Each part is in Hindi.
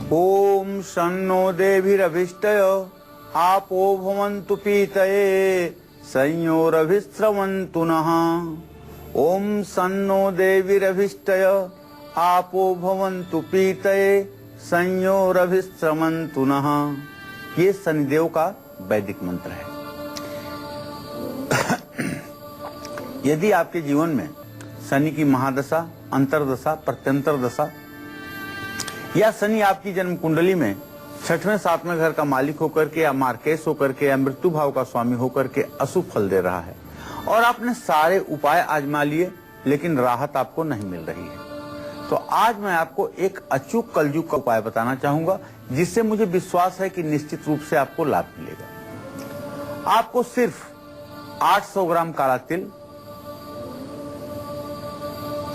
ओम शन्नो देवीरभिष्टय आपो भवन्तु पीतये संयोरभिस्रवन्तु नः। ओम शन्नो देवीरभिष्टय आपो भवन्तु पीतये संयोरभिस्रवन्तु नः। ये शनिदेव का वैदिक मंत्र है। यदि आपके जीवन में शनि की महादशा, अंतरदशा, प्रत्यंतर दशा या शनि आपकी जन्म कुंडली में 6वें 7वें घर का मालिक होकर के या मार्केश होकर के या मृत्यु भाव का स्वामी होकर के अशुभ फल दे रहा है और आपने सारे उपाय आजमा लिए लेकिन राहत आपको नहीं मिल रही है, तो आज मैं आपको एक अचूक कलयुग का उपाय बताना चाहूंगा जिससे मुझे विश्वास है कि निश्चित रूप से आपको लाभ मिलेगा। आपको सिर्फ 800 ग्राम काला तिल,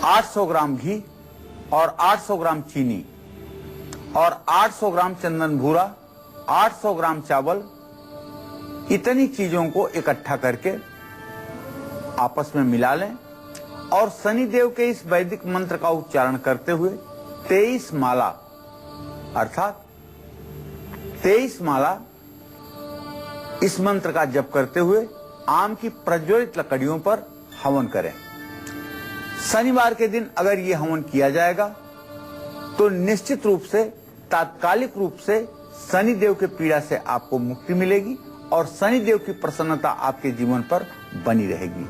800 ग्राम घी और 800 ग्राम चीनी और 800 ग्राम चंदन भूरा, 800 ग्राम चावल, इतनी चीजों को इकट्ठा करके आपस में मिला लें और शनिदेव के इस वैदिक मंत्र का उच्चारण करते हुए 23 माला अर्थात 23 माला इस मंत्र का जप करते हुए आम की प्रज्वलित लकड़ियों पर हवन करें। शनिवार के दिन अगर ये हवन किया जाएगा तो निश्चित रूप से तात्कालिक रूप से शनिदेव के पीड़ा से आपको मुक्ति मिलेगी और शनिदेव की प्रसन्नता आपके जीवन पर बनी रहेगी।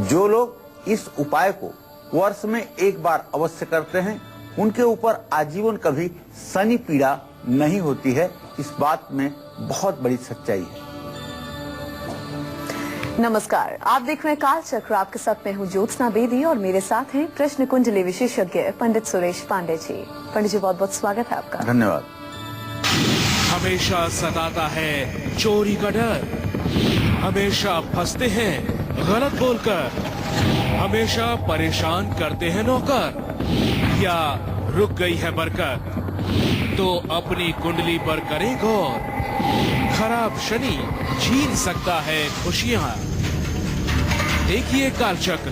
जो लोग इस उपाय को वर्ष में एक बार अवश्य करते हैं उनके ऊपर आजीवन कभी शनि पीड़ा नहीं होती है। इस बात में बहुत बड़ी सच्चाई है। नमस्कार, आप देख रहे हैं काल चक्र। आपके साथ मैं हूं ज्योत्सना बेदी और मेरे साथ हैं कृष्ण कुंडली विशेषज्ञ पंडित सुरेश पांडे जी। पंडित जी, बहुत बहुत स्वागत है आपका। धन्यवाद। हमेशा सताता है चोरी का डर, हमेशा फंसते हैं गलत बोलकर, हमेशा परेशान करते हैं नौकर या रुक गई है बरकत, तो अपनी कुंडली पर करें गौर। खराब शनि छीन सकता है खुशियां। देखिए कालचक्र।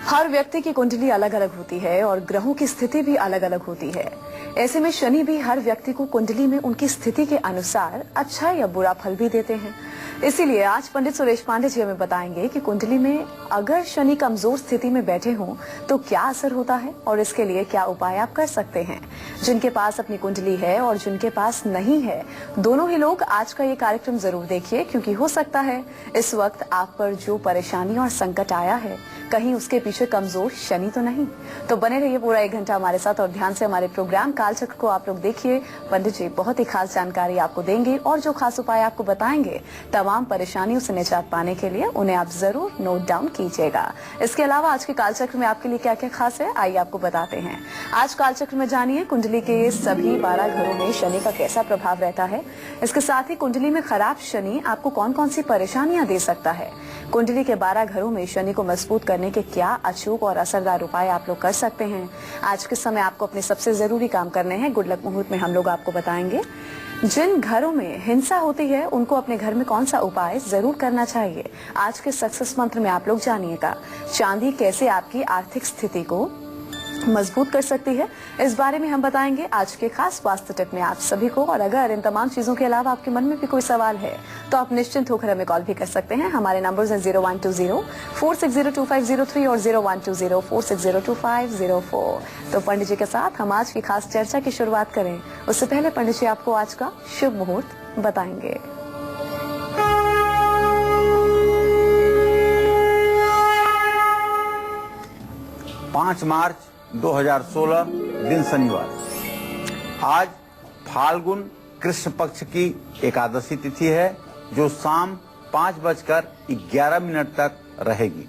हर व्यक्ति की कुंडली अलग अलग होती है और ग्रहों की स्थिति भी अलग अलग होती है। ऐसे में शनि भी हर व्यक्ति को कुंडली में उनकी स्थिति के अनुसार अच्छा या बुरा फल भी देते हैं। इसीलिए आज पंडित सुरेश पांडे जी हमें बताएंगे कि कुंडली में अगर शनि कमजोर स्थिति में बैठे हों तो क्या असर होता है और इसके लिए क्या उपाय आप कर सकते हैं। जिनके पास अपनी कुंडली है और जिनके पास नहीं है, दोनों ही लोग आज का ये कार्यक्रम जरूर देखिए, क्योंकि हो सकता है इस वक्त आप पर जो परेशानी और संकट आया है कहीं उसके पीछे कमजोर शनि तो नहीं। तो बने रहिए पूरा 1 घंटा हमारे साथ और ध्यान से हमारे प्रोग्राम कालचक्र को आप लोग देखिए। पंडित जी बहुत ही खास जानकारी आपको देंगे और जो खास उपाय आपको बताएंगे तमाम परेशानियों से निजात पाने के लिए उन्हें आप जरूर नोट डाउन कीजिएगा। इसके अलावा आज के कालचक्र में आपके लिए क्या क्या खास है, आइए आपको बताते हैं। आज कालचक्र में जानिए कुंडली के सभी 12 घरों में शनि का कैसा प्रभाव रहता है। इसके साथ ही कुंडली में खराब शनि आपको कौन कौन सी परेशानियां दे सकता है। कुंडली के 12 घरों में शनि को मजबूत करने के क्या अचूक और असरदार उपाय आप लोग कर सकते हैं। आज के समय आपको अपने सबसे जरूरी काम करने हैं। गुड लक मुहूर्त में हम लोग आपको बताएंगे जिन घरों में हिंसा होती है उनको अपने घर में कौन सा उपाय जरूर करना चाहिए। आज के सक्सेस मंत्र में आप लोग जानिएगा चांदी कैसे आपकी आर्थिक स्थिति को मजबूत कर सकती है। इस बारे में हम बताएंगे आज के खास वास्तु टिप में आप सभी को। और अगर इन तमाम चीजों के अलावा आपके मन में भी कोई सवाल है तो आप निश्चिंत होकर हमें कॉल भी कर सकते हैं। हमारे नंबर्स हैं 0120-460-2503 और 0120-460-2504। तो पंडित जी के साथ हम आज की खास चर्चा की शुरुआत करें उससे पहले पंडित जी आपको आज का शुभ मुहूर्त बताएंगे। मार्च 2016 दिन शनिवार। आज फाल्गुन कृष्ण पक्ष की एकादशी तिथि है जो शाम 5:11 तक रहेगी।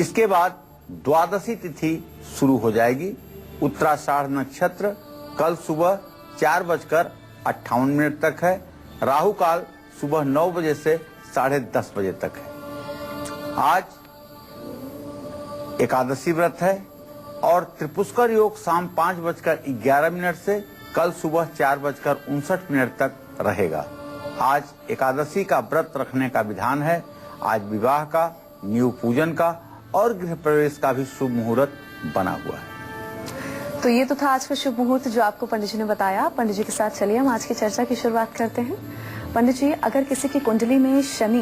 इसके बाद द्वादशी तिथि शुरू हो जाएगी। उत्तराषाढ़ नक्षत्र कल सुबह 4:58 तक है। राहु काल सुबह 9 बजे से 10:30 बजे तक है। आज एकादशी व्रत है और त्रिपुष्कर योग शाम 5:11 से कल सुबह 4:59 तक रहेगा। आज एकादशी का व्रत रखने का विधान है। आज विवाह का, न्यू पूजन का और गृह प्रवेश का भी शुभ मुहूर्त बना हुआ है। तो ये तो था आज का शुभ मुहूर्त जो आपको पंडित जी ने बताया। पंडित जी के साथ चलिए हम आज की चर्चा की शुरुआत करते हैं। पंडित जी, अगर किसी की कुंडली में शनि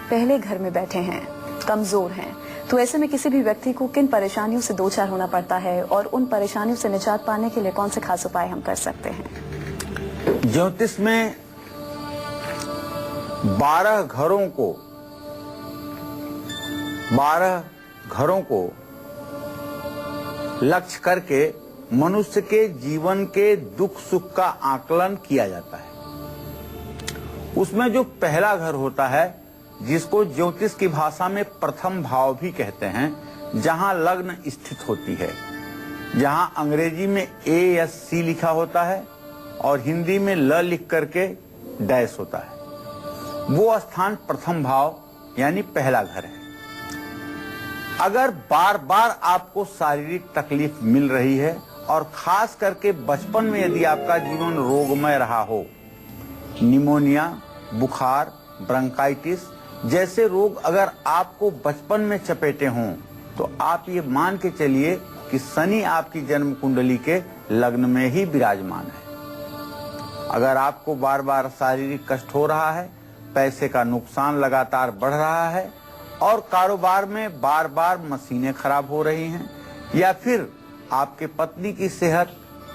पहले घर में बैठे हैं, कमजोर हैं, तो ऐसे में किसी भी व्यक्ति को किन परेशानियों से दो चार होना पड़ता है और उन परेशानियों से निजात पाने के लिए कौन से खास उपाय हम कर सकते हैं? ज्योतिष में 12 घरों को लक्ष्य करके मनुष्य के जीवन के दुख सुख का आकलन किया जाता है। उसमें जो पहला घर होता है, जिसको ज्योतिष की भाषा में प्रथम भाव भी कहते हैं, जहां लग्न स्थित होती है, जहां अंग्रेजी में ASC लिखा होता है और हिंदी में ल लिख करके डैश होता है, वो स्थान प्रथम भाव यानी पहला घर है। अगर बार बार आपको शारीरिक तकलीफ मिल रही है और खास करके बचपन में यदि आपका जीवन रोगमय रहा हो, निमोनिया, बुखार, ब्रोंकाइटिस जैसे रोग अगर आपको बचपन में चपेटे हों, तो आप ये मान के चलिए कि शनि आपकी जन्म कुंडली के लग्न में ही विराजमान है। अगर आपको बार बार शारीरिक कष्ट हो रहा है, पैसे का नुकसान लगातार बढ़ रहा है और कारोबार में बार बार मशीनें खराब हो रही हैं, या फिर आपके पत्नी की सेहत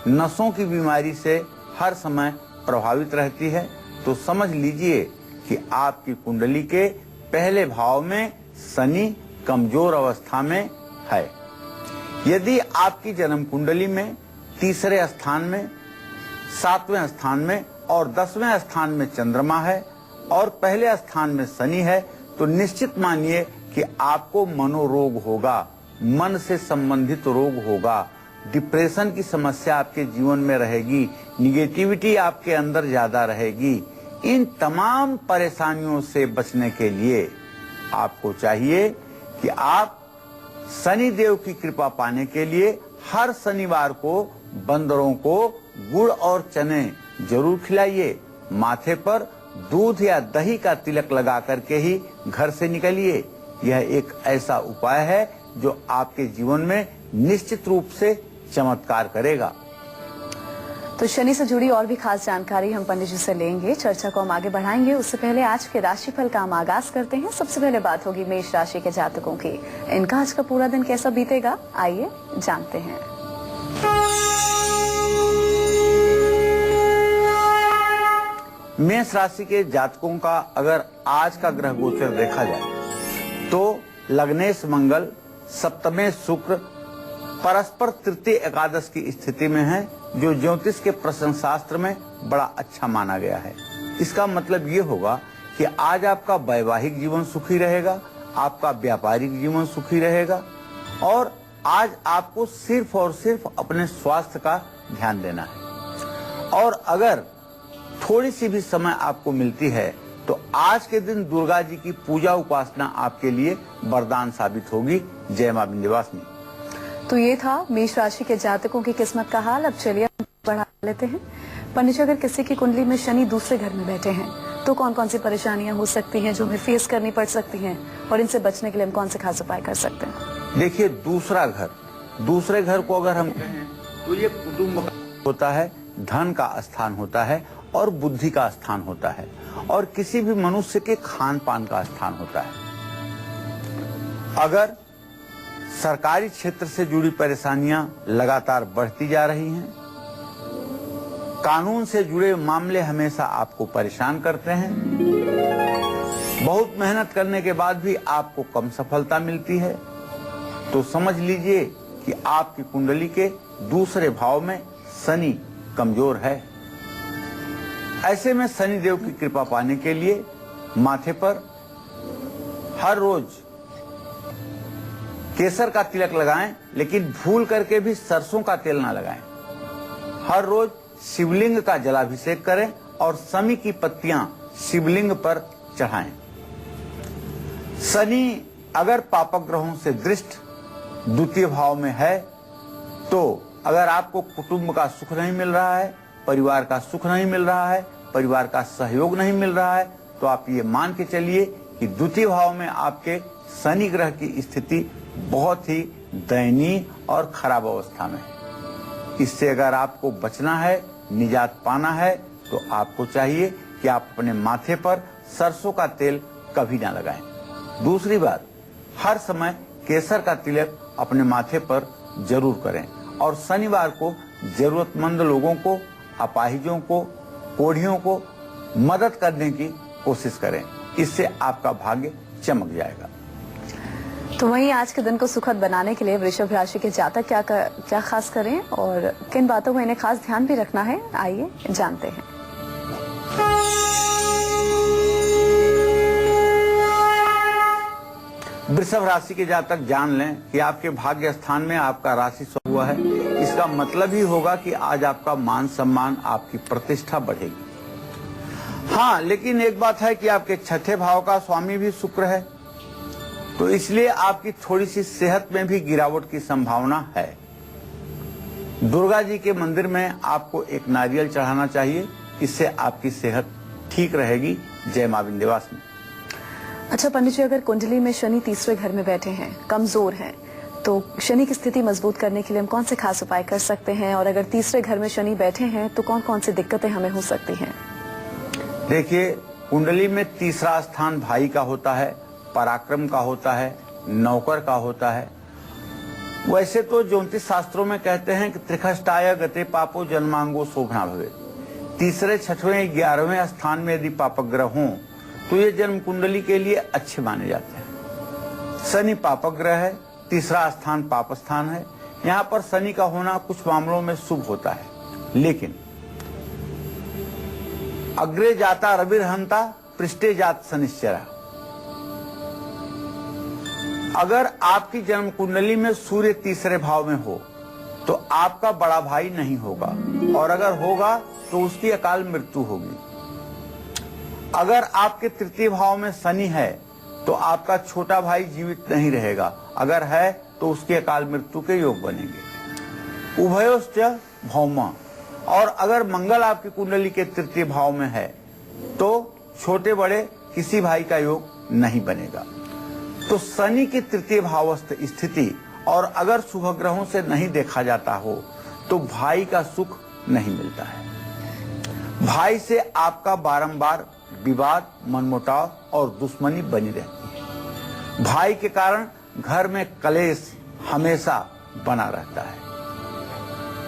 नसों की बीमारी से हर समय प्रभावित रहती है, तो समझ लीजिए कि आपकी कुंडली के पहले भाव में शनि कमजोर अवस्था में है। यदि आपकी जन्म कुंडली में तीसरे स्थान में, 7वें स्थान में और 10वें स्थान में चंद्रमा है और पहले स्थान में शनि है, तो निश्चित मानिए कि आपको मनोरोग होगा, मन से संबंधित रोग होगा, डिप्रेशन की समस्या आपके जीवन में रहेगी, निगेटिविटी आपके अंदर ज्यादा रहेगी। इन तमाम परेशानियों से बचने के लिए आपको चाहिए कि आप शनि देव की कृपा पाने के लिए हर शनिवार को बंदरों को गुड़ और चने जरूर खिलाइए। माथे पर दूध या दही का तिलक लगा करके ही घर से निकलिए। यह एक ऐसा उपाय है जो आपके जीवन में निश्चित रूप से चमत्कार करेगा। तो शनि से जुड़ी और भी खास जानकारी हम पंडित जी से लेंगे, चर्चा को हम आगे बढ़ाएंगे। उससे पहले आज के राशिफल का हम आगाज करते हैं। सबसे पहले बात होगी मेष राशि के जातकों की। इनका आज का पूरा दिन कैसा बीतेगा, आइए जानते हैं। मेष राशि के जातकों का अगर आज का ग्रह गोचर देखा जाए तो लग्नेश मंगल, सप्तमे शुक्र, परस्पर तृतीय एकादश की स्थिति में है, जो ज्योतिष के प्रश्न शास्त्र में बड़ा अच्छा माना गया है। इसका मतलब ये होगा कि आज आपका वैवाहिक जीवन सुखी रहेगा, आपका व्यापारिक जीवन सुखी रहेगा और आज आपको सिर्फ और सिर्फ अपने स्वास्थ्य का ध्यान देना है। और अगर थोड़ी सी भी समय आपको मिलती है तो आज के दिन दुर्गा जी की पूजा उपासना आपके लिए वरदान साबित होगी। जय मां विंध्यवासिनी। तो ये था मेष राशि के जातकों की किस्मत का हाल। अब चलिए बढ़ा लेते हैं। पंडित जी, अगर किसी की कुंडली में शनि दूसरे घर में बैठे हैं तो कौन कौन सी परेशानियां हो सकती हैं जो हमें फेस करनी पड़ सकती हैं और इनसे बचने के लिए हम कौन से खास उपाय कर सकते हैं? देखिए, दूसरे घर को अगर हम कहें तो ये कुटुंब होता है, धन का स्थान होता है और बुद्धि का स्थान होता है और किसी भी मनुष्य के खान पान का स्थान होता है। अगर सरकारी क्षेत्र से जुड़ी परेशानियां लगातार बढ़ती जा रही हैं, कानून से जुड़े मामले हमेशा आपको परेशान करते हैं, बहुत मेहनत करने के बाद भी आपको कम सफलता मिलती है, तो समझ लीजिए कि आपकी कुंडली के दूसरे भाव में शनि कमजोर है। ऐसे में शनि देव की कृपा पाने के लिए माथे पर हर रोज केसर का तिलक लगाएं, लेकिन भूल करके भी सरसों का तेल ना लगाएं। हर रोज शिवलिंग का जलाभिषेक करें और शमी की पत्तियां शिवलिंग पर चढ़ाएं। शनि अगर पापक ग्रहों से दृष्ट द्वितीय भाव में है तो अगर आपको कुटुंब का सुख नहीं मिल रहा है, परिवार का सुख नहीं मिल रहा है, परिवार का सहयोग नहीं मिल रहा है, तो आप ये मान के चलिए कि द्वितीय भाव में आपके शनि ग्रह की स्थिति बहुत ही दयनीय और खराब अवस्था में है। इससे अगर आपको बचना है, निजात पाना है, तो आपको चाहिए कि आप अपने माथे पर सरसों का तेल कभी ना लगाएं। दूसरी बात, हर समय केसर का तिलक अपने माथे पर जरूर करें और शनिवार को जरूरतमंद लोगों को, अपाहिजों को, कोढ़ियों को मदद करने की कोशिश करें। इससे आपका भाग्य चमक जाएगा। तो वहीं आज के दिन को सुखद बनाने के लिए वृषभ राशि के जातक क्या खास करें और किन बातों में इन्हें खास ध्यान भी रखना है, आइए जानते हैं। वृषभ राशि के जातक जान लें कि आपके भाग्य स्थान में आपका राशि हुआ है। इसका मतलब ही होगा कि आज आपका मान सम्मान, आपकी प्रतिष्ठा बढ़ेगी। हाँ, लेकिन एक बात है कि आपके छठे भाव का स्वामी भी शुक्र है, तो इसलिए आपकी थोड़ी सी सेहत में भी गिरावट की संभावना है। दुर्गा जी के मंदिर में आपको एक नारियल चढ़ाना चाहिए, इससे आपकी सेहत ठीक रहेगी। जय मां विंध्यवासिनी। अच्छा पंडित जी, अगर कुंडली में शनि तीसरे घर में बैठे हैं, कमजोर हैं, तो शनि की स्थिति मजबूत करने के लिए हम कौन से खास उपाय कर सकते हैं? और अगर तीसरे घर में शनि बैठे हैं तो कौन कौन सी दिक्कतें हमें हो सकती हैं? देखिए, कुंडली में तीसरा स्थान भाई का होता है, पराक्रम का होता है, नौकर का होता है। वैसे तो ज्योतिष शास्त्रों में कहते हैं कि त्रिखष्टाय गते पापो जन्मांगो शोभना भवे। तीसरे, छठवें, 11वें स्थान में यदि पापग्रह हों तो ये जन्म कुंडली के लिए अच्छे माने जाते हैं। शनि पापग्रह है, तीसरा स्थान पाप स्थान है। यहाँ पर शनि का होना कुछ मामलों में शुभ होता है, लेकिन अग्रे जाता रविर्हंता पृष्ठे जात शनिश्चरा। अगर आपकी जन्म कुंडली में सूर्य तीसरे भाव में हो तो आपका बड़ा भाई नहीं होगा, और अगर होगा तो उसकी अकाल मृत्यु होगी। अगर आपके तृतीय भाव में शनि है तो आपका छोटा भाई जीवित नहीं रहेगा, अगर है तो उसकी अकाल मृत्यु के योग बनेंगे। उभयोश्च भौमा। और अगर मंगल आपकी कुंडली के तृतीय भाव में है तो छोटे बड़े किसी भाई का योग नहीं बनेगा। तो शनि की तृतीय भावस्थ स्थिति और अगर शुभ ग्रहों से नहीं देखा जाता हो तो भाई का सुख नहीं मिलता है। भाई से आपका बारंबार विवाद, मनमुटाव और दुश्मनी बनी रहती है। भाई के कारण घर में कलेश हमेशा बना रहता है।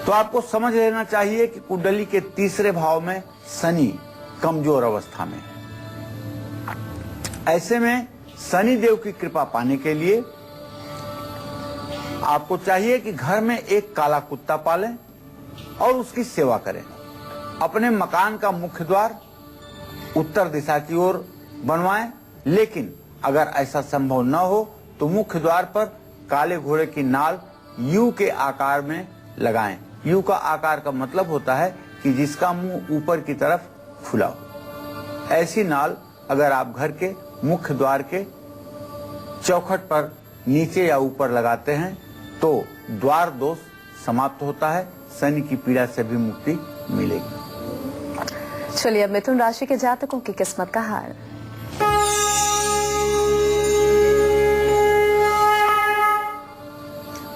तो आपको समझ लेना चाहिए कि कुंडली के तीसरे भाव में शनि कमजोर अवस्था में है। ऐसे में शनि देव की कृपा पाने के लिए आपको चाहिए कि घर में एक काला कुत्ता पालें और उसकी सेवा करें। अपने मकान का मुख्य द्वार उत्तर दिशा की ओर बनवाएं, लेकिन अगर ऐसा संभव न हो तो मुख्य द्वार पर काले घोड़े की नाल यू के आकार में लगाएं। यू का आकार का मतलब होता है कि जिसका मुंह ऊपर की तरफ खुला हो। ऐसी नाल अगर आप घर के मुख्य द्वार के चौखट पर नीचे या ऊपर लगाते हैं तो द्वार दोष समाप्त होता है, शनि की पीड़ा से भी मुक्ति मिलेगी। चलिए अब मिथुन राशि के जातकों की किस्मत का हाल।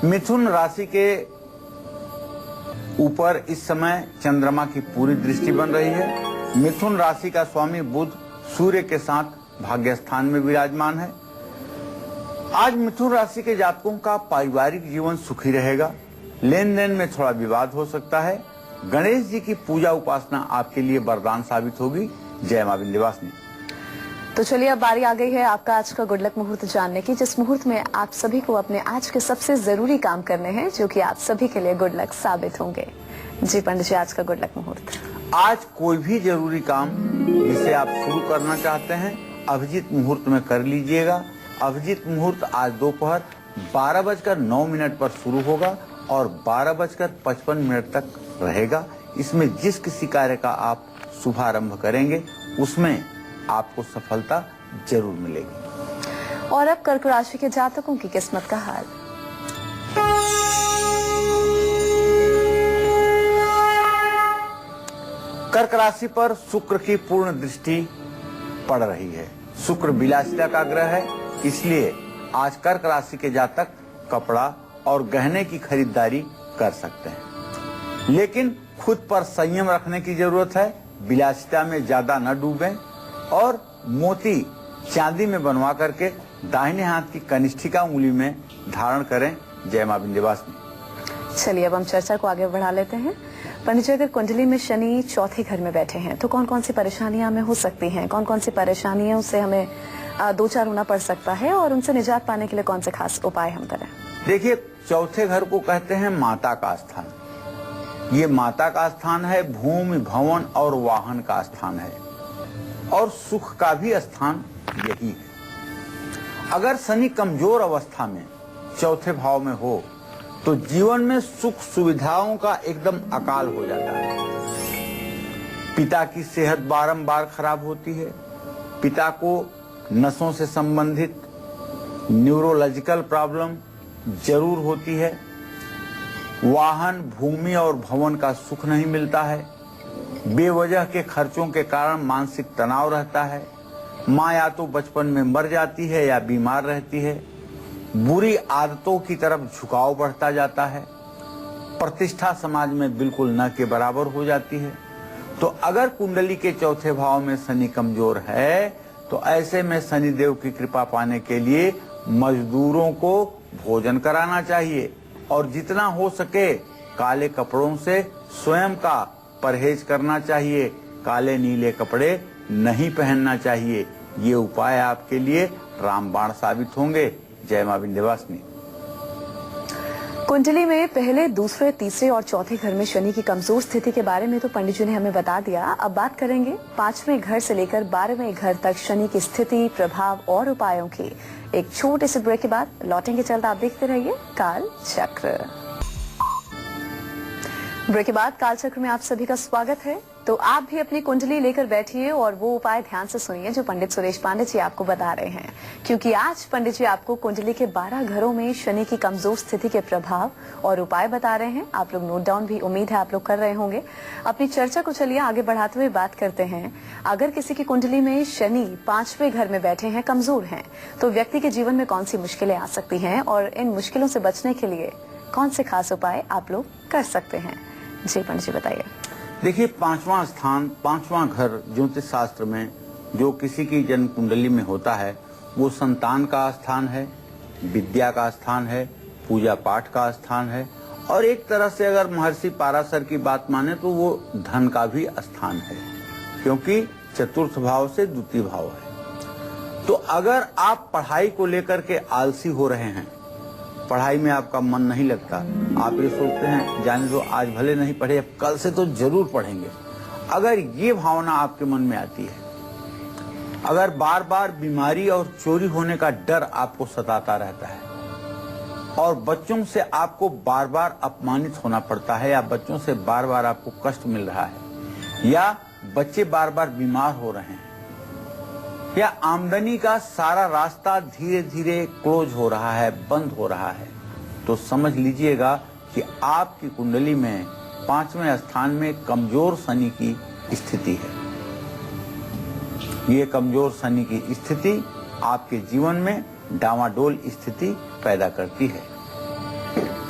मिथुन राशि के ऊपर इस समय चंद्रमा की पूरी दृष्टि बन रही है। मिथुन राशि का स्वामी बुध सूर्य के साथ भाग्य स्थान में विराजमान है। आज मिथुन राशि के जातकों का पारिवारिक जीवन सुखी रहेगा। लेन देन में थोड़ा विवाद हो सकता है। गणेश जी की पूजा उपासना आपके लिए वरदान साबित होगी। जय मां विंध्यवासिनी। तो चलिए अब बारी आ गई है आपका आज का गुड लक मुहूर्त जानने की, जिस मुहूर्त में आप सभी को अपने आज के सबसे जरूरी काम करने हैं जो कि आप सभी के लिए गुड लक साबित होंगे। जी पंडित जी, आज का गुड लक मुहूर्त। आज कोई भी जरूरी काम जिसे आप शुरू करना चाहते हैं अभिजीत मुहूर्त में कर लीजिएगा। अभिजीत मुहूर्त आज दोपहर 12:09 पर शुरू होगा और 12:55 तक रहेगा। इसमें जिस किसी कार्य का आप शुभारंभ करेंगे उसमें आपको सफलता जरूर मिलेगी। और अब कर्क राशि के जातकों की किस्मत का हाल। कर्क राशि पर शुक्र की पूर्ण दृष्टि पड़ रही है। शुक्र विलासिता का ग्रह है, इसलिए आज कर्क राशि के जातक कपड़ा और गहने की खरीदारी कर सकते हैं। लेकिन खुद पर संयम रखने की जरूरत है, विलासिता में ज्यादा न डूबें और मोती चांदी में बनवा करके दाहिने हाथ की कनिष्ठिका उंगली में धारण करें। जय मां विंध्यवासिनी। चलिए अब हम चर्चा को आगे बढ़ा लेते हैं। पंडित जी, अगर कुंडली में शनि चौथे घर में बैठे हैं तो कौन कौन सी परेशानियां हमें हो सकती हैं, कौन कौन सी परेशानियों से हमें दो चार होना पड़ सकता है और उनसे निजात पाने के लिए कौन से खास उपाय हम करें? देखिए, चौथे घर को कहते हैं माता का स्थान। ये माता का स्थान है, भूमि भवन और वाहन का स्थान है और सुख का भी स्थान यही है। अगर शनि कमजोर अवस्था में चौथे भाव में हो तो जीवन में सुख सुविधाओं का एकदम अकाल हो जाता है। पिता की सेहत बारंबार खराब होती है, पिता को नसों से संबंधित न्यूरोलॉजिकल प्रॉब्लम जरूर होती है, वाहन भूमि और भवन का सुख नहीं मिलता है, बेवजह के खर्चों के कारण मानसिक तनाव रहता है, माँ या तो बचपन में मर जाती है या बीमार रहती है, बुरी आदतों की तरफ झुकाव बढ़ता जाता है, प्रतिष्ठा समाज में बिल्कुल न के बराबर हो जाती है। तो अगर कुंडली के चौथे भाव में शनि कमजोर है तो ऐसे में शनि देव की कृपा पाने के लिए मजदूरों को भोजन कराना चाहिए और जितना हो सके काले कपड़ों से स्वयं का परहेज करना चाहिए, काले नीले कपड़े नहीं पहनना चाहिए। ये उपाय आपके लिए रामबाण साबित होंगे। जय मां विंध्यवासिनी। कुंडली में पहले, दूसरे, तीसरे और चौथे घर में शनि की कमजोर स्थिति के बारे में तो पंडित जी ने हमें बता दिया। अब बात करेंगे 5वें घर से लेकर 12वें घर तक शनि की स्थिति, प्रभाव और उपायों की। एक छोटे से ब्रेक के बाद लौटेंगे। चलते आप देखते रहिए काल चक्र। ब्रेक के बाद काल चक्र में आप सभी का स्वागत है। तो आप भी अपनी कुंडली लेकर बैठिए और वो उपाय ध्यान से सुनिए जो पंडित सुरेश पांडे जी आपको बता रहे हैं, क्योंकि आज पंडित जी आपको कुंडली के 12 घरों में शनि की कमजोर स्थिति के प्रभाव और उपाय बता रहे हैं। आप लोग नोट डाउन भी उम्मीद है आप लोग कर रहे होंगे। अपनी चर्चा को चलिए आगे बढ़ाते हुए बात करते हैं। अगर किसी की कुंडली में शनि 5वें घर में बैठे हैं, कमजोर हैं, तो व्यक्ति के जीवन में कौन सी मुश्किलें आ सकती हैं और इन मुश्किलों से बचने के लिए कौन से खास उपाय आप लोग कर सकते हैं? जी पंडित जी बताइए। देखिए, 5वां स्थान, 5वां घर ज्योतिष शास्त्र में जो किसी की जन्म कुंडली में होता है वो संतान का स्थान है, विद्या का स्थान है, पूजा पाठ का स्थान है और एक तरह से अगर महर्षि पाराशर की बात माने तो वो धन का भी स्थान है, क्योंकि चतुर्थ भाव से द्वितीय भाव है। तो अगर आप पढ़ाई को लेकर के आलसी हो रहे हैं, पढ़ाई में आपका मन नहीं लगता, आप ये सोचते हैं जाने दो आज भले नहीं पढ़े, अब कल से तो जरूर पढ़ेंगे, अगर ये भावना आपके मन में आती है, अगर बार बार बीमारी और चोरी होने का डर आपको सताता रहता है और बच्चों से आपको बार बार अपमानित होना पड़ता है या बच्चों से बार बार आपको कष्ट मिल रहा है या बच्चे बार बार बीमार हो रहे हैं या आमदनी का सारा रास्ता धीरे धीरे क्लोज हो रहा है, बंद हो रहा है, तो समझ लीजिएगा कि आपकी कुंडली में 5वें स्थान में कमजोर शनि की स्थिति है। ये कमजोर शनि की स्थिति आपके जीवन में डामाडोल स्थिति पैदा करती है।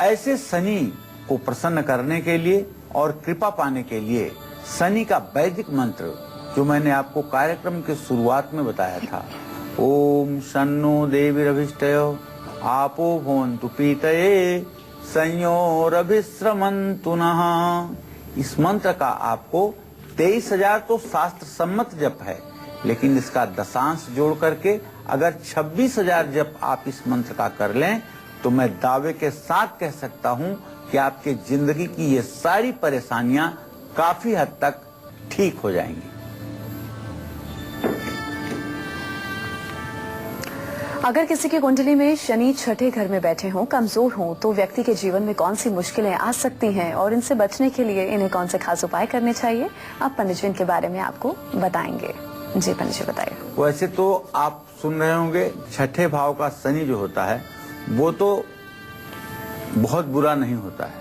ऐसे शनि को प्रसन्न करने के लिए और कृपा पाने के लिए शनि का वैदिक मंत्र जो मैंने आपको कार्यक्रम के शुरुआत में बताया था, ओम शन्नो देवीरभिष्टयो आपो भवन्तु पीतये संयोरभिश्रमन्तु नः, इस मंत्र का आपको 23,000 तो शास्त्र सम्मत जप है, लेकिन इसका दशांश जोड़ करके अगर 26,000 जप आप इस मंत्र का कर लें तो मैं दावे के साथ कह सकता हूं कि आपके जिंदगी की ये सारी परेशानियां काफी हद तक ठीक हो जाएंगी। अगर किसी की कुंडली में शनि छठे घर में बैठे हों, कमजोर हों, तो व्यक्ति के जीवन में कौन सी मुश्किलें आ सकती हैं और इनसे बचने के लिए इन्हें कौन से खास उपाय करने चाहिए? अब पंडित जी इनके बारे में आपको बताएंगे। जी पंडित जी बताइए। वैसे तो आप सुन रहे होंगे छठे भाव का शनि जो होता है वो तो बहुत बुरा नहीं होता है,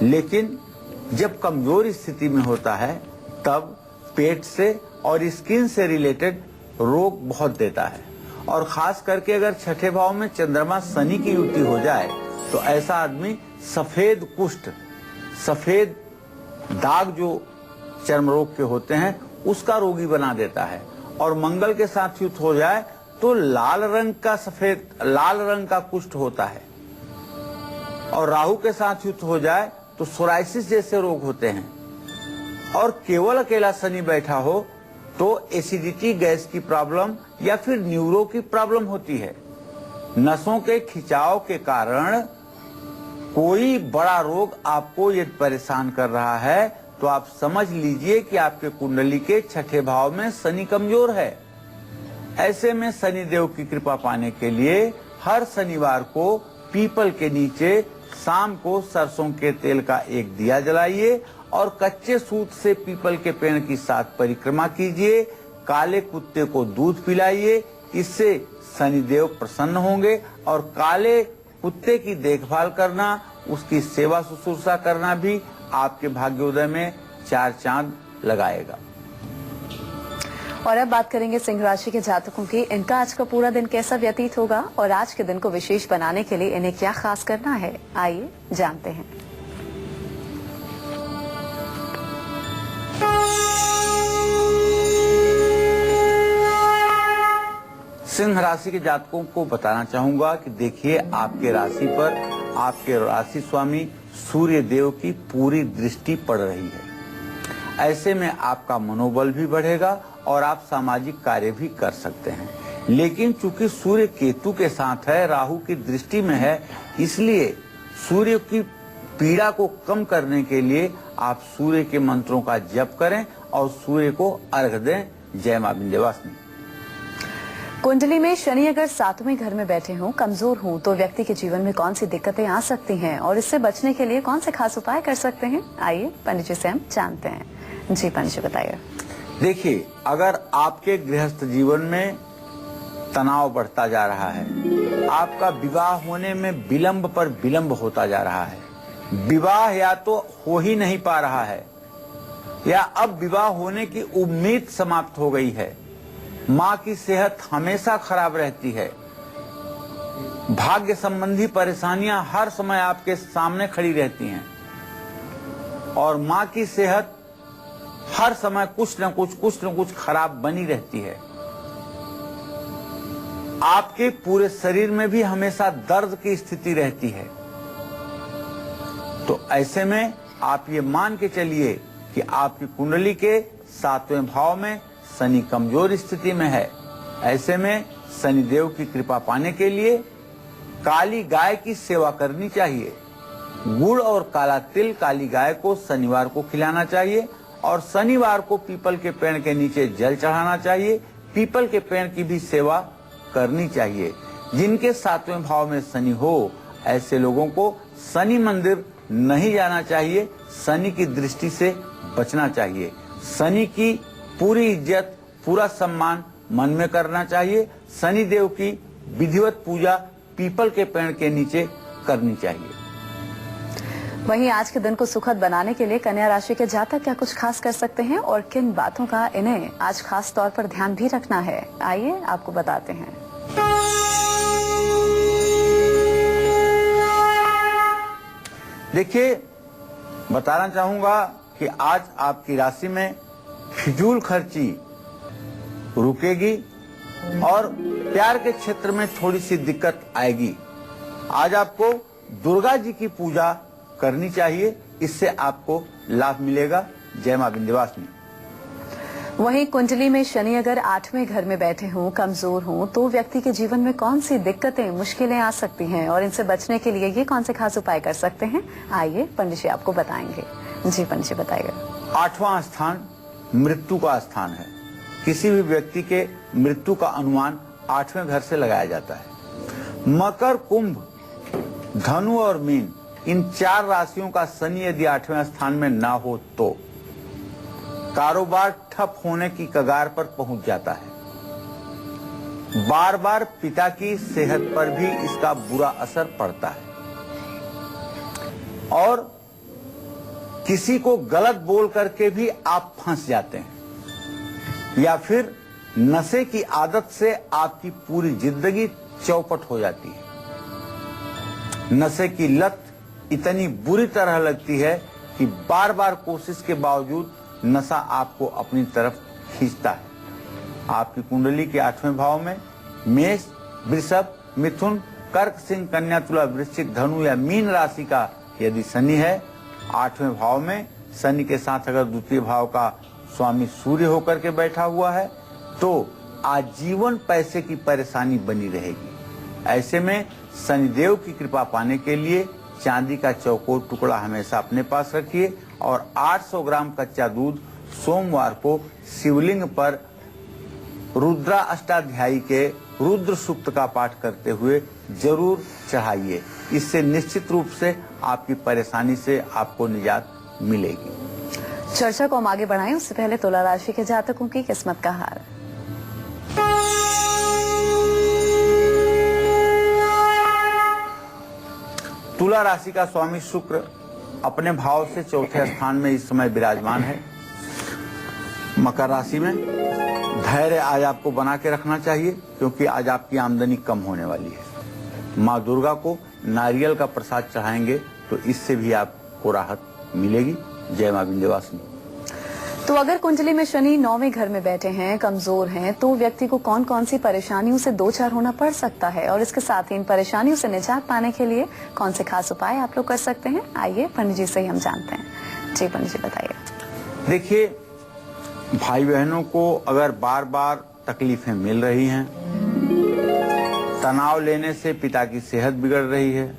लेकिन जब कमजोर स्थिति में होता है तब पेट से और स्किन से रिलेटेड रोग बहुत देता है और खास करके अगर छठे भाव में चंद्रमा शनि की युति हो जाए तो ऐसा आदमी सफेद कुष्ठ, सफेद दाग जो चर्म रोग के होते हैं उसका रोगी बना देता है। और मंगल के साथ युक्त हो जाए तो लाल रंग का कुष्ठ होता है। और राहु के साथ युक्त हो जाए तो सोराइसिस जैसे रोग होते हैं। और केवल अकेला शनि बैठा हो तो एसिडिटी, गैस की प्रॉब्लम या फिर न्यूरो की प्रॉब्लम होती है। नसों के खिंचाव के कारण कोई बड़ा रोग आपको यदि परेशान कर रहा है तो आप समझ लीजिए कि आपके कुंडली के छठे भाव में शनि कमजोर है। ऐसे में शनि देव की कृपा पाने के लिए हर शनिवार को पीपल के नीचे शाम को सरसों के तेल का एक दिया जलाइए और कच्चे सूत से पीपल के पेड़ की 7 परिक्रमा कीजिए। काले कुत्ते को दूध पिलाइए, इससे शनिदेव प्रसन्न होंगे। और काले कुत्ते की देखभाल करना, उसकी सेवा शुश्रूषा करना भी आपके भाग्योदय में 4 चांद लगाएगा। और अब बात करेंगे सिंह राशि के जातकों की। इनका आज का पूरा दिन कैसा व्यतीत होगा और आज के दिन को विशेष बनाने के लिए इन्हें क्या खास करना है, आइए जानते हैं। सिंह राशि के जातकों को बताना चाहूंगा कि देखिए, आपके राशि पर आपके राशि स्वामी सूर्य देव की पूरी दृष्टि पड़ रही है। ऐसे में आपका मनोबल भी बढ़ेगा और आप सामाजिक कार्य भी कर सकते हैं। लेकिन चूंकि सूर्य केतु के साथ है, राहु की दृष्टि में है, इसलिए सूर्य की पीड़ा को कम करने के लिए आप सूर्य के मंत्रों का जप करें और सूर्य को अर्घ्य दें। जय मां विंध्यवासिनी। कुंडली में शनि अगर 7वें घर में बैठे हों, कमजोर हों, तो व्यक्ति के जीवन में कौन सी दिक्कतें आ सकती हैं और इससे बचने के लिए कौन से खास उपाय कर सकते हैं, आइए पंडित जी से हम जानते हैं। जी पंडित जी बताइए। देखिए, अगर आपके गृहस्थ जीवन में तनाव बढ़ता जा रहा है, आपका विवाह होने में विलंब पर विलंब होता जा रहा है, विवाह या तो हो ही नहीं पा रहा है या अब विवाह होने की उम्मीद समाप्त हो गई है, माँ की सेहत हमेशा खराब रहती है, भाग्य संबंधी परेशानियां हर समय आपके सामने खड़ी रहती हैं और माँ की सेहत हर समय कुछ न कुछ खराब बनी रहती है। आपके पूरे शरीर में भी हमेशा दर्द की स्थिति रहती है। तो ऐसे में आप ये मान के चलिए कि आपकी कुंडली के 7वें भाव में शनि कमजोर स्थिति में है। ऐसे में शनि देव की कृपा पाने के लिए काली गाय की सेवा करनी चाहिए। गुड़ और काला तिल काली गाय को शनिवार को खिलाना चाहिए और शनिवार को पीपल के पेड़ के नीचे जल चढ़ाना चाहिए। पीपल के पेड़ की भी सेवा करनी चाहिए। जिनके 7वें भाव में शनि हो, ऐसे लोगों को शनि मंदिर नहीं जाना चाहिए, शनि की दृष्टि से बचना चाहिए। शनि की पूरी इज्जत, पूरा सम्मान मन में करना चाहिए। शनि देव की विधिवत पूजा पीपल के पेड़ के नीचे करनी चाहिए। वहीं आज के दिन को सुखद बनाने के लिए कन्या राशि के जातक क्या कुछ खास कर सकते हैं और किन बातों का इन्हें आज खास तौर पर ध्यान भी रखना है, आइए आपको बताते हैं। देखिए, बताना चाहूंगा कि आज आपकी राशि में फिजूल खर्ची रुकेगी और प्यार के क्षेत्र में थोड़ी सी दिक्कत आएगी। आज आपको दुर्गा जी की पूजा करनी चाहिए, इससे आपको लाभ मिलेगा। जय मां विंध्यवासिनी। वहीं कुंडली में शनि अगर 8वें घर में बैठे हों, कमजोर हों, तो व्यक्ति के जीवन में कौन सी दिक्कतें, मुश्किलें आ सकती हैं और इनसे बचने के लिए ये कौन से खास उपाय कर सकते हैं, आइए पंडित जी आपको बताएंगे। जी पंडित जी बताइए। 8वां स्थान मृत्यु का स्थान है। किसी भी व्यक्ति के मृत्यु का अनुमान 8वें घर से लगाया जाता है। मकर, कुंभ, धनु और मीन, इन 4 राशियों का शनि यदि 8वें स्थान में ना हो तो कारोबार ठप होने की कगार पर पहुंच जाता है। बार बार पिता की सेहत पर भी इसका बुरा असर पड़ता है और किसी को गलत बोल करके भी आप फंस जाते हैं या फिर नशे की आदत से आपकी पूरी जिंदगी चौपट हो जाती है। नशे की लत इतनी बुरी तरह लगती है कि बार बार कोशिश के बावजूद नशा आपको अपनी तरफ खींचता है। आपकी कुंडली के 8वें भाव में मेष, वृषभ, मिथुन, कर्क, सिंह, कन्या, तुला, वृश्चिक, धनु या मीन राशि का यदि शनि है, 8वें भाव में शनि के साथ अगर द्वितीय भाव का स्वामी सूर्य होकर के बैठा हुआ है तो आजीवन पैसे की परेशानी बनी रहेगी। ऐसे में शनिदेव की कृपा पाने के लिए चांदी का चौकोर टुकड़ा हमेशा अपने पास रखिए और 800 ग्राम कच्चा दूध सोमवार को शिवलिंग पर रुद्रा अष्टाध्यायी के रुद्र सूक्त का पाठ करते हुए जरूर चढ़ाइए। इससे निश्चित रूप से आपकी परेशानी से आपको निजात मिलेगी। चर्चा को हम आगे बढ़ाएं उससे पहले तुला राशि के जातकों की किस्मत का हाल। तुला राशि का स्वामी शुक्र अपने भाव से चौथे स्थान में इस समय विराजमान है। मकर राशि में धैर्य आज आपको बना के रखना चाहिए क्योंकि आज आपकी आमदनी कम होने वाली है। माँ दुर्गा को नारियल का प्रसाद चढ़ाएंगे तो इससे भी आपको राहत मिलेगी। जय माँ विंध्यवासिनी। तो अगर कुंडली में शनि 9वें घर में बैठे हैं, कमजोर हैं, तो व्यक्ति को कौन कौन सी परेशानियों से दो चार होना पड़ सकता है और इसके साथ ही इन परेशानियों से निजात पाने के लिए कौन से खास उपाय आप लोग कर सकते हैं, आइए पंडित जी से ही हम जानते हैं। जी पंडित जी बताइए। देखिए, भाई बहनों को अगर बार बार तकलीफें मिल रही हैं, तनाव लेने से पिता की सेहत बिगड़ रही है,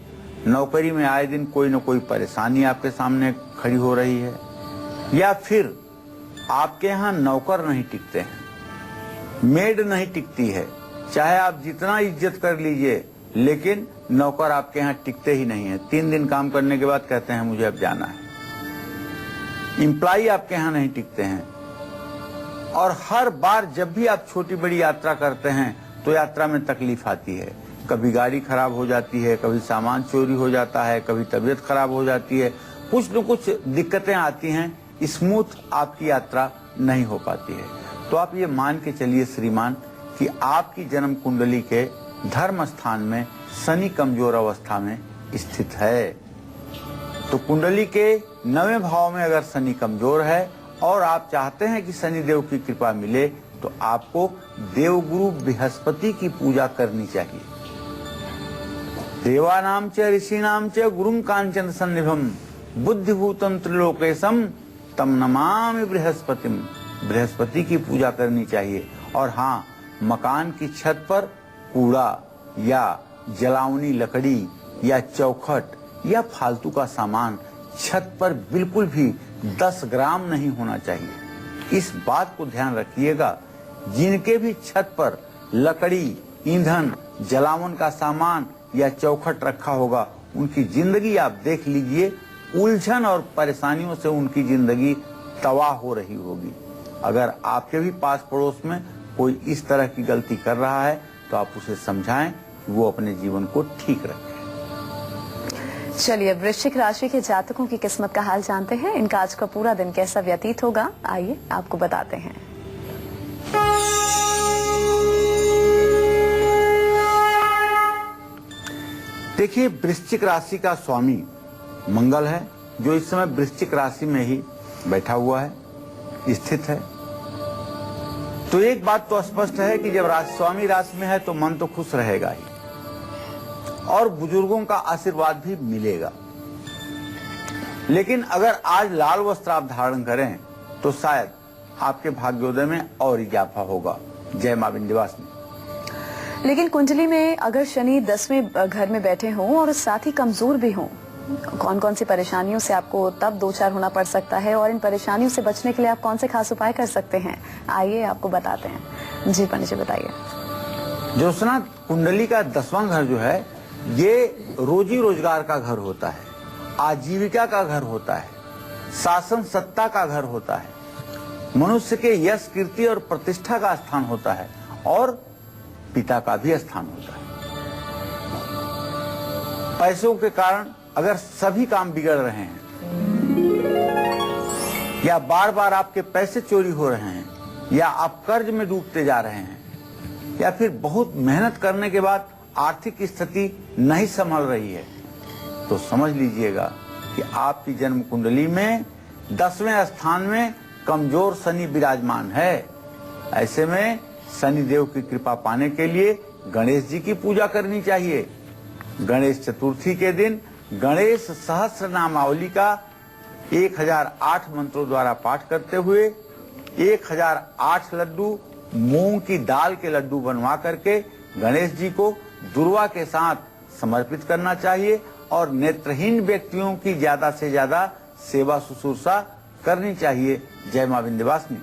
नौकरी में आए दिन कोई न कोई परेशानी आपके सामने खड़ी हो रही है, या फिर आपके यहाँ नौकर नहीं टिकते हैं, मेड नहीं टिकती है, चाहे आप जितना इज्जत कर लीजिए लेकिन नौकर आपके यहाँ टिकते ही नहीं है। 3 दिन काम करने के बाद कहते हैं मुझे अब जाना है। एम्प्लॉय आपके यहाँ नहीं टिकते हैं और हर बार जब भी आप छोटी बड़ी यात्रा करते हैं तो यात्रा में तकलीफ आती है। कभी गाड़ी खराब हो जाती है, कभी सामान चोरी हो जाता है, कभी तबीयत खराब हो जाती है, कुछ न कुछ दिक्कतें आती हैं, स्मूथ आपकी यात्रा नहीं हो पाती है। तो आप ये मान के चलिए श्रीमान कि आपकी जन्म कुंडली के धर्म स्थान में शनि कमजोर अवस्था में स्थित है। तो कुंडली के 9वें भाव में अगर शनि कमजोर है और आप चाहते हैं कि शनि देव की कृपा मिले तो आपको देवगुरु बृहस्पति की पूजा करनी चाहिए। देवानाम च ऋषिनाम च गुरुं कांचन सन्निभम बुद्धिभूतम त्रिलोकेशम तम नमामि बृहस्पतिम। बृहस्पति की पूजा करनी चाहिए। और हाँ, मकान की छत पर कूड़ा या जलावनी लकड़ी या चौखट या फालतू का सामान छत पर बिल्कुल भी 10 ग्राम नहीं होना चाहिए। इस बात को ध्यान रखिएगा। जिनके भी छत पर लकड़ी, ईंधन, जलावन का सामान या चौखट रखा होगा उनकी जिंदगी आप देख लीजिए, उलझन और परेशानियों से उनकी जिंदगी तबाह हो रही होगी। अगर आपके भी पास पड़ोस में कोई इस तरह की गलती कर रहा है तो आप उसे समझाएं कि वो अपने जीवन को ठीक रखे। चलिए वृश्चिक राशि के जातकों की किस्मत का हाल जानते हैं। इनका आज का पूरा दिन कैसा व्यतीत होगा, आइए आपको बताते हैं। देखिए, वृश्चिक राशि का स्वामी मंगल है जो इस समय वृश्चिक राशि में ही बैठा हुआ है, स्थित है। तो एक बात तो स्पष्ट है कि जब स्वामी राशि में है तो मन तो खुश रहेगा ही और बुजुर्गों का आशीर्वाद भी मिलेगा। लेकिन अगर आज लाल वस्त्र आप धारण करें तो शायद आपके भाग्योदय में और इजाफा होगा। जय मां विंध्यवासिनी। लेकिन कुंडली में अगर शनि 10वें घर में बैठे हों और साथ ही कमजोर भी हों, कौन कौन सी परेशानियों से आपको तब दो चार होना पड़ सकता है और इन परेशानियों से बचने के लिए आप कौन से खास उपाय कर सकते हैं, आइए आपको बताते हैं। जी पंडित जी बताइए। ज्योत्सना, कुंडली का 10वां घर जो है ये रोजी रोजगार का घर होता है, आजीविका का घर होता है, शासन सत्ता का घर होता है, मनुष्य के यश, कीर्ति और प्रतिष्ठा का स्थान होता है और पिता का भी स्थान होता है। पैसों के कारण अगर सभी काम बिगड़ रहे हैं या बार बार आपके पैसे चोरी हो रहे हैं या आप कर्ज में डूबते जा रहे हैं या फिर बहुत मेहनत करने के बाद आर्थिक स्थिति नहीं संभल रही है तो समझ लीजिएगा कि आपकी जन्म कुंडली में 10वें स्थान में कमजोर शनि विराजमान है। ऐसे में शनि देव की कृपा पाने के लिए गणेश जी की पूजा करनी चाहिए। गणेश चतुर्थी के दिन गणेश सहस्त्र नामावली का 1008 मंत्रों द्वारा पाठ करते हुए 1008 लड्डू मूंग की दाल के लड्डू बनवा करके गणेश जी को दुर्वा के साथ समर्पित करना चाहिए और नेत्रहीन व्यक्तियों की ज्यादा से ज्यादा सेवा शुश्रूषा करनी चाहिए। जय मां विंध्यवासिनी।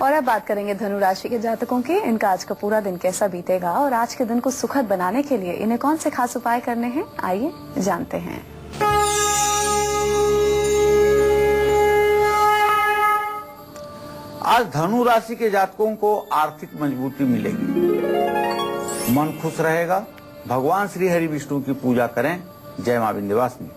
और अब बात करेंगे धनु राशि के जातकों की। इनका आज का पूरा दिन कैसा बीतेगा और आज के दिन को सुखद बनाने के लिए इन्हें कौन से खास उपाय करने हैं, आइए जानते हैं। आज धनु राशि के जातकों को आर्थिक मजबूती मिलेगी, मन खुश रहेगा। भगवान श्री हरि विष्णु की पूजा करें। जय मां विंध्यवासिनी।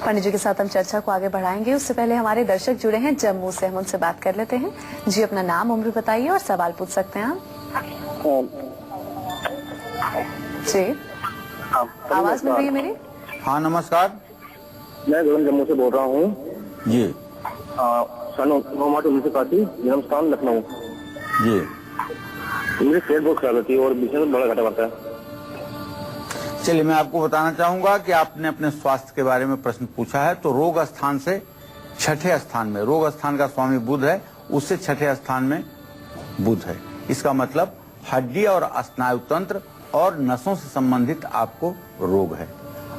पंडित जी के साथ हम चर्चा को आगे बढ़ाएंगे। उससे पहले हमारे दर्शक जुड़े हैं जम्मू से, हम उनसे बात कर लेते हैं। जी, अपना नाम उम्र बताइए और सवाल पूछ सकते हैं आप। जी, आवाज मिल रही है मेरी? हाँ नमस्कार, मैं गगन जम्मू से बोल रहा हूँ जी। सन 1981, जन्म स्थान लखनऊ। जी, मेरी सेहत बहुत खराब रहती है और बीच में बड़ा घाटा पड़ता है। चलिए मैं आपको बताना चाहूंगा कि आपने अपने स्वास्थ्य के बारे में प्रश्न पूछा है। तो रोग स्थान से छठे स्थान में, रोग स्थान का स्वामी बुध है, उससे छठे स्थान में बुध है। इसका मतलब हड्डी और स्नायु तंत्र और नसों से संबंधित आपको रोग है।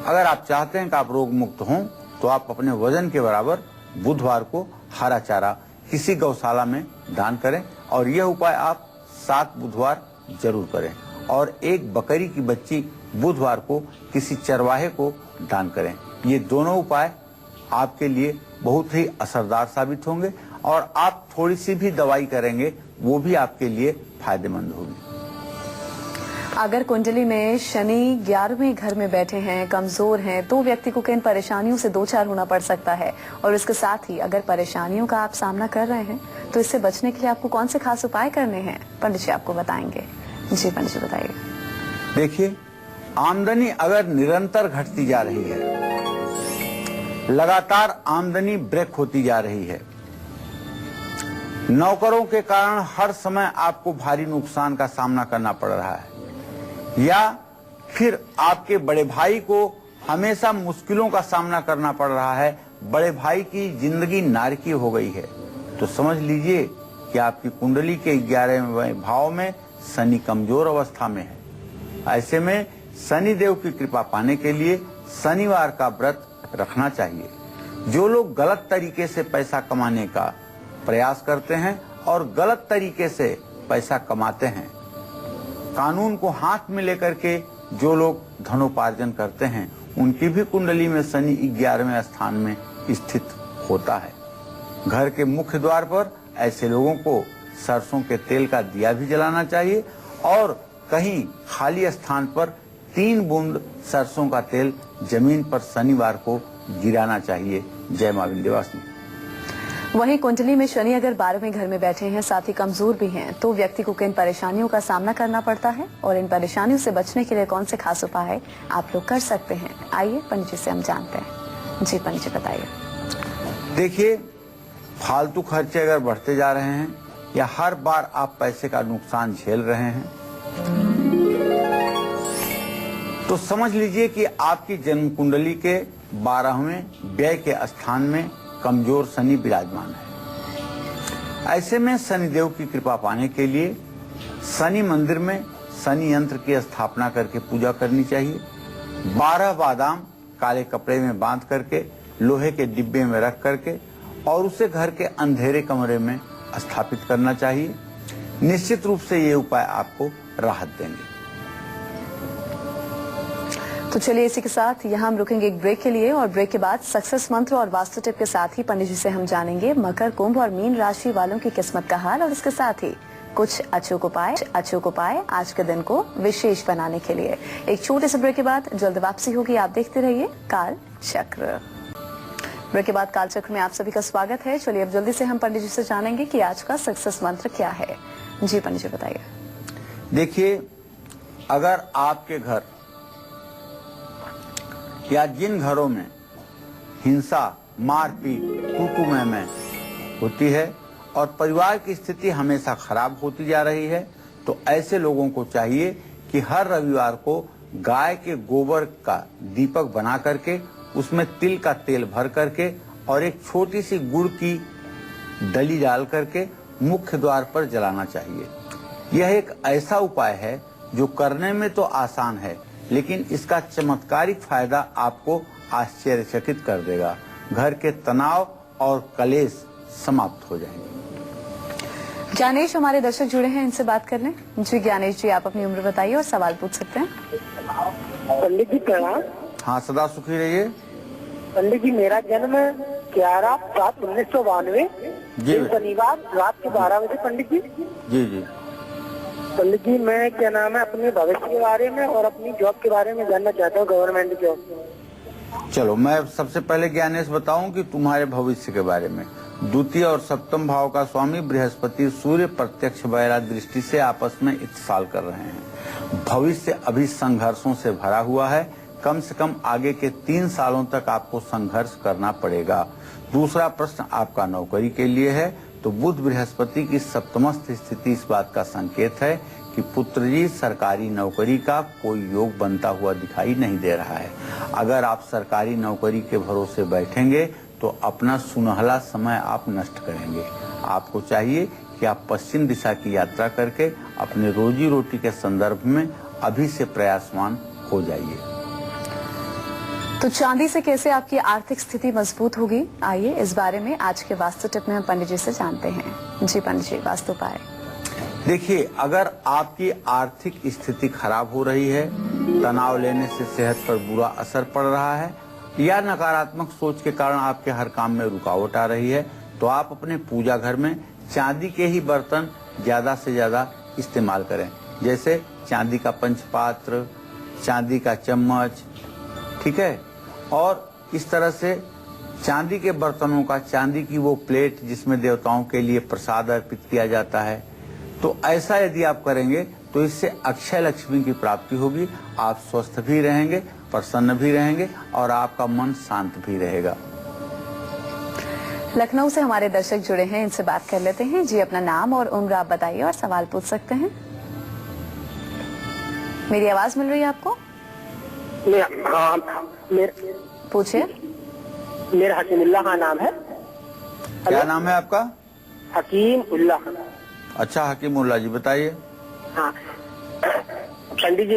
अगर आप चाहते हैं कि आप रोग मुक्त हों तो आप अपने वजन के बराबर बुधवार को हरा चारा किसी गौशाला में दान करें और यह उपाय आप 7 बुधवार जरूर करें। और एक बकरी की बच्ची बुधवार को किसी चरवाहे को दान करें। ये दोनों उपाय आपके लिए बहुत ही असरदार साबित होंगे और आप थोड़ी सी भी दवाई करेंगे वो भी आपके लिए फायदेमंद होगी। अगर कुंडली में शनि 11वें घर में बैठे हैं, कमजोर हैं, तो व्यक्ति को किन परेशानियों से दो चार होना पड़ सकता है? और इसके साथ ही अगर परेशानियों का आप सामना कर रहे हैं तो इससे बचने के लिए आपको कौन से खास उपाय करने हैं, पंडित जी आपको बताएंगे। जी पंडित जी बताइए। देखिए, आमदनी अगर निरंतर घटती जा रही है, लगातार आमदनी ब्रेक होती जा रही है, नौकरों के कारण हर समय आपको भारी नुकसान का सामना करना पड़ रहा है, या फिर आपके बड़े भाई को हमेशा मुश्किलों का सामना करना पड़ रहा है, बड़े भाई की जिंदगी नारकीय हो गई है, तो समझ लीजिए कि आपकी कुंडली के 11वें भाव में शनि कमजोर अवस्था में है। ऐसे में शनि देव की कृपा पाने के लिए शनिवार का व्रत रखना चाहिए। जो लोग गलत तरीके से पैसा कमाने का प्रयास करते हैं और गलत तरीके से पैसा कमाते हैं, कानून को हाथ में लेकर के जो लोग धनोपार्जन करते हैं, उनकी भी कुंडली में शनि 11वें स्थान में स्थित होता है। घर के मुख्य द्वार पर ऐसे लोगों को सरसों के तेल का दिया भी जलाना चाहिए और कहीं खाली स्थान पर 3 बूंद सरसों का तेल जमीन पर शनिवार को गिराना चाहिए। जय मां विंध्यवासिनी। वहीं कुंडली में शनि अगर 12वें घर में बैठे हैं, साथ ही कमजोर भी हैं, तो व्यक्ति को किन परेशानियों का सामना करना पड़ता है और इन परेशानियों से बचने के लिए कौन से खास उपाय आप लोग कर सकते हैं, आइए पंडित जी से हम जानते हैं। जी पंडित जी बताइए। देखिए, फालतू खर्चे अगर बढ़ते जा रहे हैं या हर बार आप पैसे का नुकसान झेल रहे हैं, तो समझ लीजिए कि आपकी जन्म कुंडली के 12वें व्यय के स्थान में कमजोर शनि विराजमान है। ऐसे में शनि देव की कृपा पाने के लिए शनि मंदिर में शनि यंत्र की स्थापना करके पूजा करनी चाहिए। 12 बादाम काले कपड़े में बांध करके लोहे के डिब्बे में रख करके और उसे घर के अंधेरे कमरे में स्थापित करना चाहिए। निश्चित रूप से ये उपाय आपको राहत देंगे। तो चलिए इसी के साथ यहाँ हम रुकेंगे एक ब्रेक के लिए और ब्रेक के बाद सक्सेस मंत्र और वास्तु टिप के साथ ही पंडित जी से हम जानेंगे मकर, कुंभ और मीन राशि वालों की किस्मत का हाल और इसके साथ ही कुछ अचूक उपाय आज के दिन को विशेष बनाने के लिए। एक छोटे से ब्रेक के बाद जल्द वापसी होगी। आप देखते रहिए काल चक्र। ब्रेक के बाद काल चक्र में आप सभी का स्वागत है। चलिए अब जल्दी से हम पंडित जी से जानेंगे कि आज का सक्सेस मंत्र क्या है। जी पंडित जी बताइए। देखिए, अगर आपके घर या जिन घरों में हिंसा, मारपीट, तू मैं होती है और परिवार की स्थिति हमेशा खराब होती जा रही है, तो ऐसे लोगों को चाहिए कि हर रविवार को गाय के गोबर का दीपक बना करके उसमें तिल का तेल भर करके और एक छोटी सी गुड़ की डली डाल करके मुख्य द्वार पर जलाना चाहिए। यह एक ऐसा उपाय है जो करने में तो आसान है, लेकिन इसका चमत्कारिक फायदा आपको आश्चर्यचकित कर देगा। घर के तनाव और कलेश समाप्त हो जाएंगे। ज्ञानेश, हमारे दर्शक जुड़े हैं, इनसे बात कर लें। जी ज्ञानेश जी, आप अपनी उम्र बताइए और सवाल पूछ सकते हैं। पंडित जी प्रणाम। हाँ, सदा सुखी रहिए। पंडित जी, मेरा जन्म 11/7/1992 जी शनिवार रात के 12 बजे। पंडित जी जी पंडित जी, मैं क्या नाम है अपने भविष्य के बारे में और अपनी जॉब के बारे में जानना चाहता हूँ, गवर्नमेंट जॉब। चलो, मैं सबसे पहले ज्ञानेश बताऊं कि तुम्हारे भविष्य के बारे में। द्वितीय और सप्तम भाव का स्वामी बृहस्पति सूर्य प्रत्यक्ष वैरा दृष्टि से आपस में इत्साल कर रहे हैं। भविष्य अभी संघर्षों से भरा हुआ है। कम से कम आगे के 3 सालों तक आपको संघर्ष करना पड़ेगा। दूसरा प्रश्न आपका नौकरी के लिए है, तो बुध बृहस्पति की सप्तमस्थ स्थिति इस बात का संकेत है कि पुत्र जी सरकारी नौकरी का कोई योग बनता हुआ दिखाई नहीं दे रहा है। अगर आप सरकारी नौकरी के भरोसे बैठेंगे तो अपना सुनहला समय आप नष्ट करेंगे। आपको चाहिए कि आप पश्चिम दिशा की यात्रा करके अपने रोजी रोटी के संदर्भ में अभी से प्रयासवान हो जाइए। तो चांदी से कैसे आपकी आर्थिक स्थिति मजबूत होगी, आइए इस बारे में आज के वास्तु टिप में हम पंडित जी से जानते हैं। जी पंडित जी, वास्तु उपाय। देखिए, अगर आपकी आर्थिक स्थिति खराब हो रही है, तनाव लेने से सेहत पर बुरा असर पड़ रहा है या नकारात्मक सोच के कारण आपके हर काम में रुकावट आ रही है, तो आप अपने पूजा घर में चांदी के ही बर्तन ज्यादा से ज्यादा इस्तेमाल करें। जैसे चांदी का पंचपात्र, चांदी का चम्मच, ठीक है। और इस तरह से चांदी के बर्तनों का, चांदी की वो प्लेट जिसमें देवताओं के लिए प्रसाद अर्पित किया जाता है, तो ऐसा यदि आप करेंगे तो इससे अक्षय लक्ष्मी की प्राप्ति होगी। आप स्वस्थ भी रहेंगे, प्रसन्न भी रहेंगे और आपका मन शांत भी रहेगा। लखनऊ से हमारे दर्शक जुड़े हैं, इनसे बात कर लेते हैं। जी, अपना नाम और उम्र आप बताइए और सवाल पूछ सकते हैं। मेरी आवाज मिल रही है आपको? पूछिए। मेरा हकीमुल्लाह खान नाम है। क्या नाम है आपका? हकीमुल्लाह खान। अच्छा, हकीमुल्लाह जी, बताइए। हाँ पंडित जी,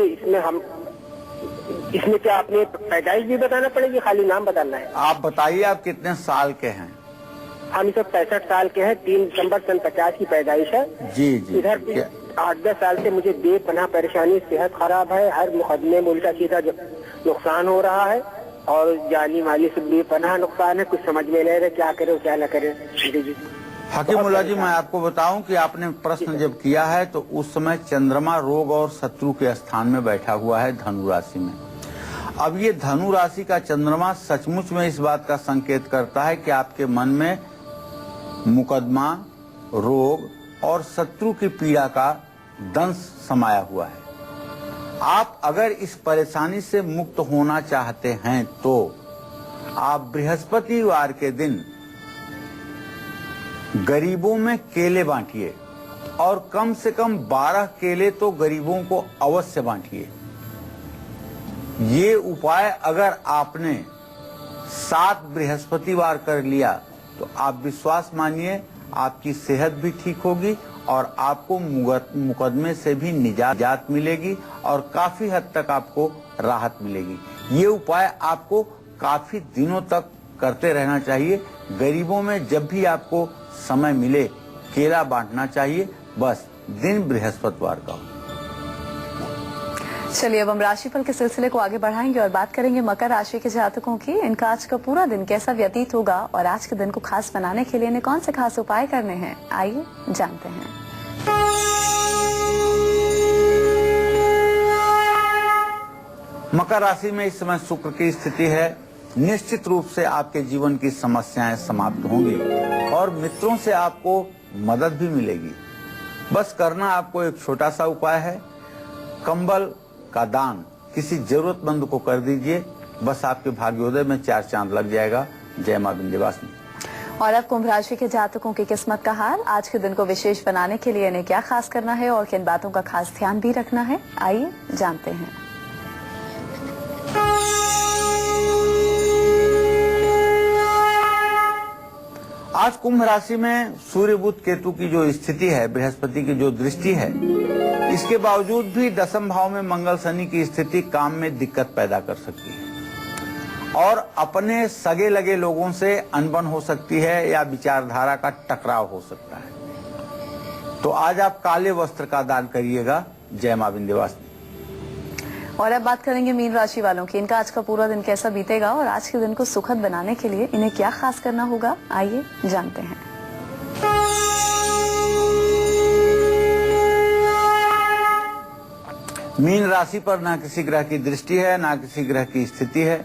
इसमें क्या आपने पैदाइश भी बताना पड़ेगी, खाली नाम बताना है? आप बताइए, आप कितने साल के हैं? हम सब 65 साल के हैं। 3 दिसंबर सन 50 की पैदाइश है। जी जी। इधर 8-10 साल से मुझे बेपनाह परेशानी, सेहत खराब है, हर मुकदमे में उल्टा सीधा नुकसान हो रहा है और जानी माली से बेपनाह नुकसान है। कुछ समझ में नहीं रहे क्या करे क्या न करे। जी हकीमुल्लाह जी, मैं आपको बताऊं कि आपने प्रश्न जब किया है तो उस समय चंद्रमा रोग और शत्रु के स्थान में बैठा हुआ है धनु राशि में। अब ये धनु राशि का चंद्रमा सचमुच में इस बात का संकेत करता है कि आपके मन में मुकदमा, रोग और शत्रु की पीड़ा का दंश समाया हुआ है। आप अगर इस परेशानी से मुक्त होना चाहते हैं तो आप बृहस्पतिवार के दिन गरीबों में केले बांटिए और कम से कम 12 केले तो गरीबों को अवश्य बांटिए। ये उपाय अगर आपने 7 बृहस्पतिवार कर लिया तो आप विश्वास मानिए आपकी सेहत भी ठीक होगी और आपको मुकदमे से भी निजात मिलेगी और काफी हद तक आपको राहत मिलेगी। ये उपाय आपको काफी दिनों तक करते रहना चाहिए। गरीबों में जब भी आपको समय मिले केला बांटना चाहिए, बस दिन बृहस्पतिवार का हो। चलिए, अब हम राशिफल के सिलसिले को आगे बढ़ाएंगे और बात करेंगे मकर राशि के जातकों की। इनका आज का पूरा दिन कैसा व्यतीत होगा और आज के दिन को खास बनाने के लिए इन्हें कौन से खास उपाय करने हैं, आइए जानते हैं। मकर राशि में इस समय शुक्र की स्थिति है। निश्चित रूप से आपके जीवन की समस्याएं समाप्त होंगी और मित्रों से आपको मदद भी मिलेगी। बस करना आपको एक छोटा सा उपाय है, कंबल का दान किसी जरूरतमंद को कर दीजिए, बस आपके भाग्योदय में 4 चांद लग जाएगा। जय मां विंध्यवासिनी। और अब कुंभ राशि के जातकों की किस्मत का हाल। आज के दिन को विशेष बनाने के लिए इन्हें क्या खास करना है और किन बातों का खास ध्यान भी रखना है, आइए जानते हैं। आज कुंभ राशि में सूर्य बुध केतु की जो स्थिति है, बृहस्पति की जो दृष्टि है, इसके बावजूद भी दसम भाव में मंगल शनि की स्थिति काम में दिक्कत पैदा कर सकती है और अपने सगे लगे लोगों से अनबन हो सकती है या विचारधारा का टकराव हो सकता है। तो आज आप काले वस्त्र का दान करिएगा। जय मां विंध्यवासिनी। और अब बात करेंगे मीन राशि वालों की। इनका आज का पूरा दिन कैसा बीतेगा और आज के दिन को सुखद बनाने के लिए इन्हें क्या खास करना होगा, आइए जानते हैं। मीन राशि पर ना किसी ग्रह की दृष्टि है, ना किसी ग्रह की स्थिति है,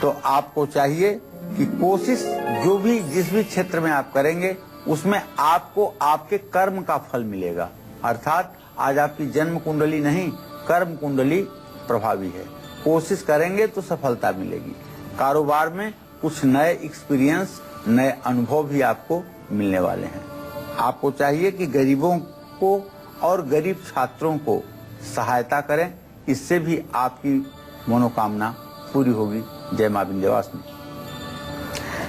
तो आपको चाहिए कि कोशिश जो भी जिस भी क्षेत्र में आप करेंगे उसमें आपको आपके कर्म का फल मिलेगा। अर्थात आज आपकी जन्म कुंडली नहीं, कर्म कुंडली प्रभावी है। कोशिश करेंगे तो सफलता मिलेगी। कारोबार में कुछ नए एक्सपीरियंस, नए अनुभव भी आपको मिलने वाले हैं। आपको चाहिए कि गरीबों को और गरीब छात्रों को सहायता करें, इससे भी आपकी मनोकामना पूरी होगी। जय मां विंध्यवासिनी।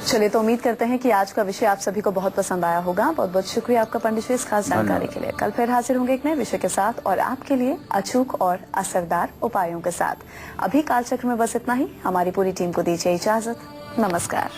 चलिए, तो उम्मीद करते हैं कि आज का विषय आप सभी को बहुत पसंद आया होगा। बहुत बहुत शुक्रिया आपका पंडित जी इस खास जानकारी के लिए। कल फिर हाजिर होंगे एक नए विषय के साथ और आपके लिए अचूक और असरदार उपायों के साथ। अभी कालचक्र में बस इतना ही। हमारी पूरी टीम को दीजिए इजाजत। नमस्कार।